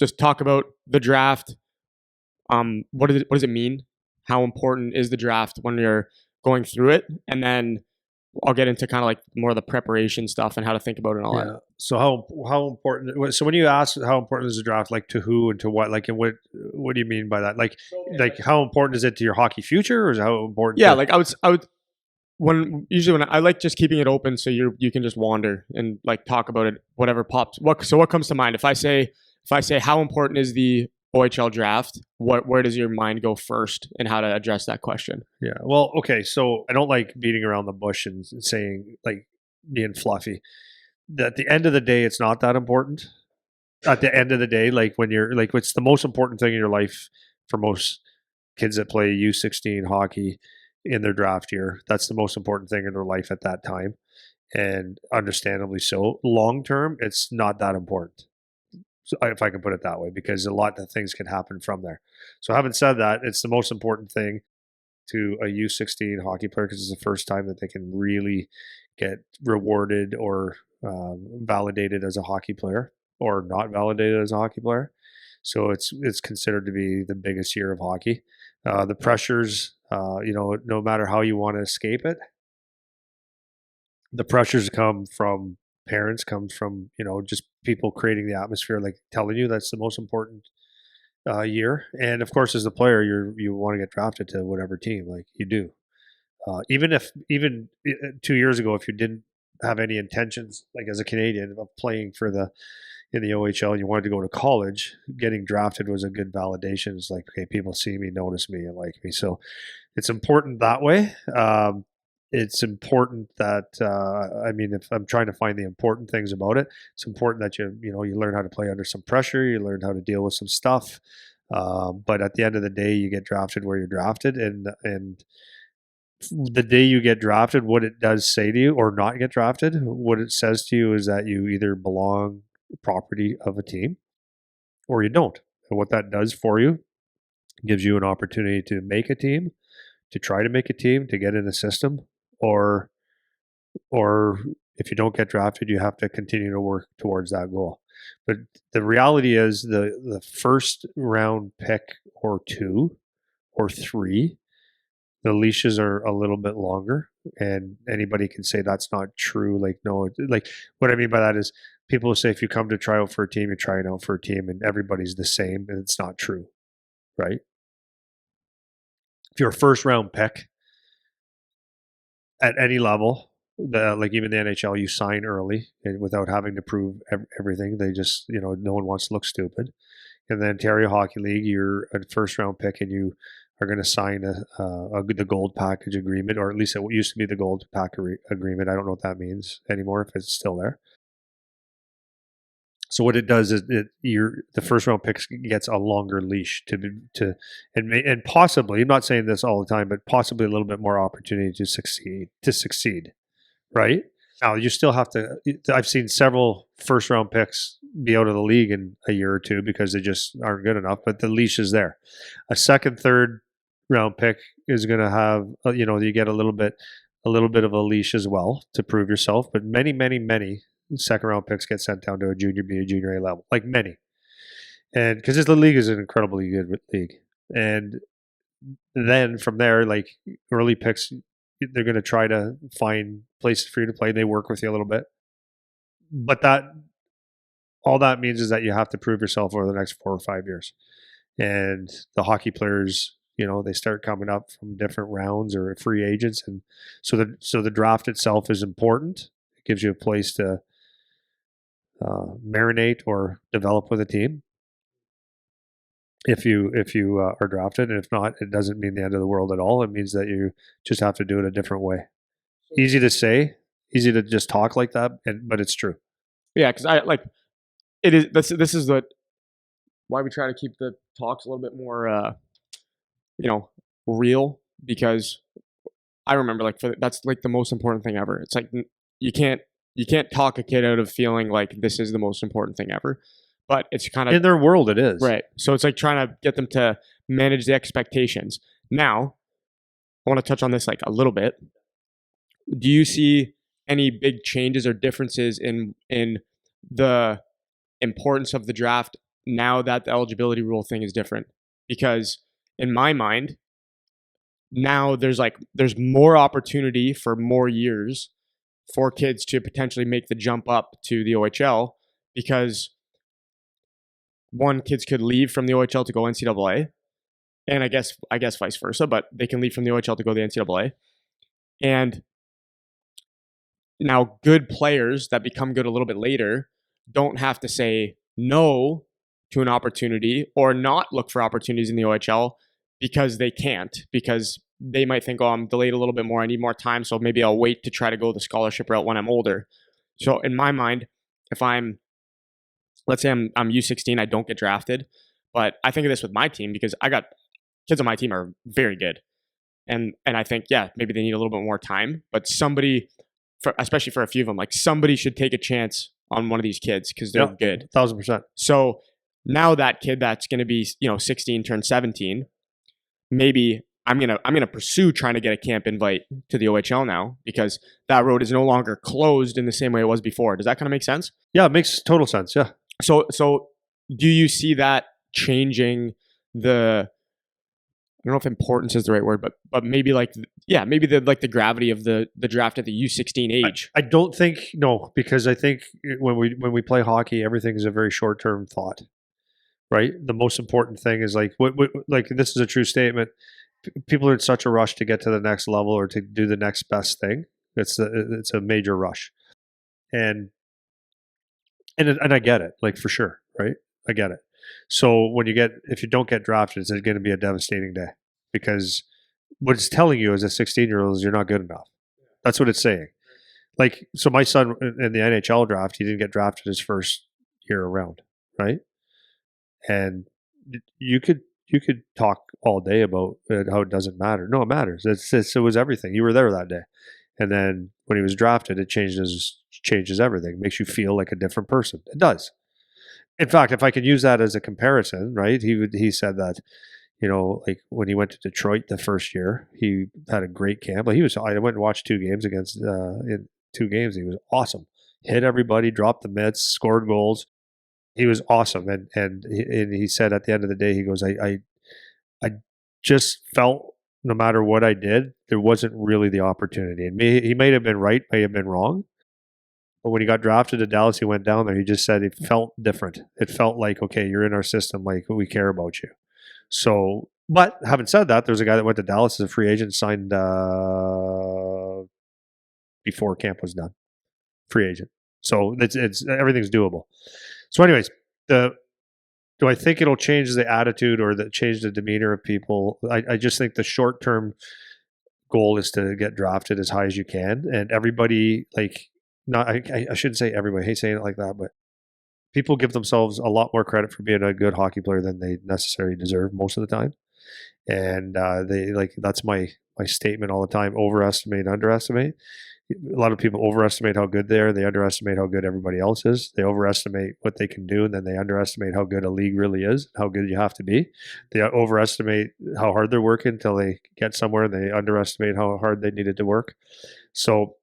just talk about the draft. What does it mean? How important is the draft when you're going through it? And then I'll get into kind of like more of the preparation stuff and how to think about it and all that. So how important? So when you ask how important is the draft, like to who and to what, like, and what do you mean by that? Like how important is it to your hockey future, or is it how important? Yeah, like I would when I like just keeping it open so you can just wander and like talk about it, whatever pops. What comes to mind? If I say how important is the OHL draft, where does your mind go first and how to address that question? Yeah. Well, okay. So I don't like beating around the bush and saying, like, being fluffy. At the end of the day, it's not that important. At the end of the day, like when you're like, what's the most important thing in your life for most kids that play U16 hockey in their draft year? That's the most important thing in their life at that time. And understandably so. Long term, it's not that important. So if I can put it that way, because a lot of things can happen from there. So having said that, it's the most important thing to a U16 hockey player because it's the first time that they can really get rewarded or validated as a hockey player or not validated as a hockey player. So it's considered to be the biggest year of hockey. The pressures, no matter how you want to escape it, the pressures come from parents, comes from just people creating the atmosphere, like telling you that's the most important year. And of course, as a player, you want to get drafted to whatever team, like you do. Even 2 years ago, if you didn't have any intentions, like as a Canadian, of playing in the OHL, and you wanted to go to college, getting drafted was a good validation. It's like, okay, people see me, notice me, and like me. So it's important that way. It's important that if I'm trying to find the important things about it, it's important that you learn how to play under some pressure, you learn how to deal with some stuff. But at the end of the day, you get drafted where you're drafted, and the day you get drafted, what it does say to you, or not get drafted, what it says to you is that you either belong property of a team or you don't. And what that does for you gives you an opportunity to make a team, to try to make a team, to get in a system, or if you don't get drafted, you have to continue to work towards that goal. But the reality is the first round pick or 2 or 3, the leashes are a little bit longer, and anybody can say that's not true. Like, no, like what I mean by that is people will say if you come to try out for a team, you're trying out for a team and everybody's the same, and it's not true, right? If you're a first round pick at any level, like even the NHL, you sign early and without having to prove everything. They just, no one wants to look stupid. In the Ontario Hockey League, you're a first round pick and you are going to sign the gold package agreement, or at least it used to be the gold pack agreement. I don't know what that means anymore, if it's still there. So what it does is the first round pick gets a longer leash and possibly, I'm not saying this all the time, but possibly a little bit more opportunity to succeed, right? Now you still have to. I've seen several first round picks be out of the league in a year or two because they just aren't good enough. But the leash is there. A second, third round pick is going to have you get a little bit of a leash as well to prove yourself. But many second round picks get sent down to a junior B, a junior A level, like many, and because the league is an incredibly good league, and then from there, like early picks, they're going to try to find places for you to play. They work with you a little bit, but all that means is that you have to prove yourself over the next 4 or 5 years. And the hockey players, they start coming up from different rounds or free agents, and so the draft itself is important. It gives you a place to marinate or develop with a team if you are drafted, and if not, it doesn't mean the end of the world at all. It means that you just have to do it a different way. Easy to say, easy to just talk like that, but it's true. Yeah, because I like it is. This is why we try to keep the talks a little bit more, real, because I remember that's like the most important thing ever. It's like you can't talk a kid out of feeling like this is the most important thing ever, but it's kind of in their world it is, right. So it's like trying to get them to manage the expectations. Now, I want to touch on this like a little bit. Do you see any big changes or differences in the importance of the draft now that the eligibility rule thing is different, because in my mind, now there's more opportunity for more years for kids to potentially make the jump up to the OHL, because one, kids could leave from the OHL to go NCAA, and I guess vice versa, but they can leave from the OHL to go to the NCAA. And now good players that become good a little bit later don't have to say no to an opportunity or not look for opportunities in the OHL because they can't, because they might think, oh, I'm delayed a little bit more, I need more time, so maybe I'll wait to try to go the scholarship route when I'm older. So in my mind, if I'm, let's say I'm U16, I don't get drafted, but I think of this with my team because I got kids on my team are very good. And I think, yeah, maybe they need a little bit more time, but somebody, especially for a few of them, like somebody should take a chance on one of these kids because they're good. 1,000%. So now that kid that's going to be 16 turn 17, maybe I'm gonna pursue trying to get a camp invite to the OHL now, because that road is no longer closed in the same way it was before. Does that kind of make sense? Yeah, it makes total sense. Yeah. So do you see that changing the, I don't know if importance is the right word, but maybe maybe the gravity of the draft at the U16 age? I don't think, no, because I think when we play hockey, everything is a very short term thought, right? The most important thing is like like this is a true statement. People are in such a rush to get to the next level or to do the next best thing. It's a major rush, and I get it, like for sure, right? I get it. So if you don't get drafted, it's going to be a devastating day, because what it's telling you as a 16-year-old is you're not good enough. That's what it's saying. Like, so my son in the NHL draft, he didn't get drafted his first year around, right? And you could talk all day about how it doesn't matter. No, it matters. It was everything. You were there that day, and then when he was drafted, it changes everything. It makes you feel like a different person. It does. In fact, if I could use that as a comparison, right? He said that, like when he went to Detroit the first year, he had a great camp. Like I went and watched 2 games against in 2 games. He was awesome. Hit everybody, dropped the mitts, scored goals. He was awesome. And he said at the end of the day, he goes, I just felt no matter what I did, there wasn't really the opportunity. And he may have been right, may have been wrong. But when he got drafted to Dallas, he went down there. He just said it felt different. It felt like, okay, you're in our system. Like, we care about you. So, but having said that, there's a guy that went to Dallas as a free agent, signed before camp was done. Free agent. So it's everything's doable. So, anyways, do I think it'll change the attitude or change the demeanor of people? I just think the short term goal is to get drafted as high as you can, and everybody, like, not I shouldn't say everybody. I hate saying it like that, but people give themselves a lot more credit for being a good hockey player than they necessarily deserve most of the time. And that's my statement all the time: overestimate, underestimate. A lot of people overestimate how good they are. They underestimate how good everybody else is. They overestimate what they can do, and then they underestimate how good a league really is, how good you have to be. They overestimate how hard they're working until they get somewhere, and they underestimate how hard they needed to work. So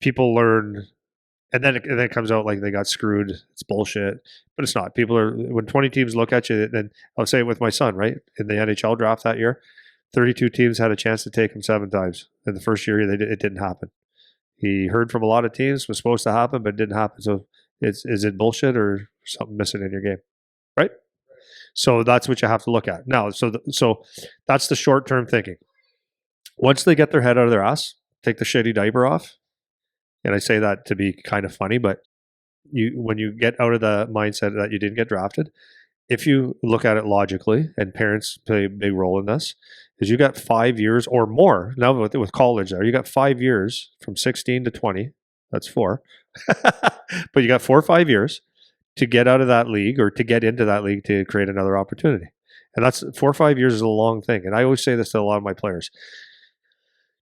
people learn, and then it comes out like they got screwed. It's bullshit, but it's not. People are, when 20 teams look at you, then I'll say it with my son, right? In the NHL draft that year, 32 teams had a chance to take him 7 times. In the first year, it didn't happen. He heard from a lot of teams, was supposed to happen, but it didn't happen. So is it bullshit or something missing in your game, right? So that's what you have to look at now. So that's the short term thinking. Once they get their head out of their ass, take the shitty diaper off, and I say that to be kind of funny, but when you get out of the mindset that you didn't get drafted, if you look at it logically, and parents play a big role in this, is you got 5 years or more. Now with college there, you got 5 years from 16 to 20. That's 4. But you got 4 or 5 years to get out of that league or to get into that league to create another opportunity. And that's 4 or 5 years is a long thing. And I always say this to a lot of my players.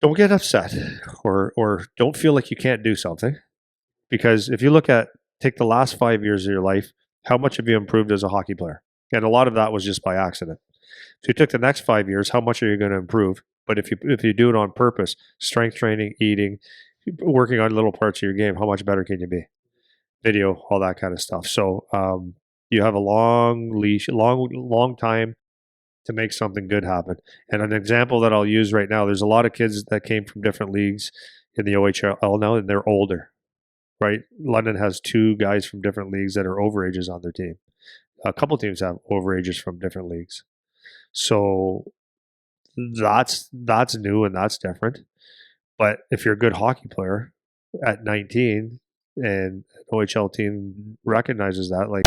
Don't get upset or don't feel like you can't do something. Because if you take the last 5 years of your life, how much have you improved as a hockey player? And a lot of that was just by accident. If you took the next 5 years, how much are you going to improve? But if you do it on purpose, strength training, eating, working on little parts of your game, how much better can you be? Video, all that kind of stuff. So You have a long leash, long time to make something good happen. And an example that I'll use right now, there's a lot of kids that came from different leagues in the OHL now, and they're older, right? London has 2 guys from different leagues that are overages on their team. A couple teams have overages from different leagues. So that's new and that's different. But if you're a good hockey player at 19 and an OHL team recognizes that, like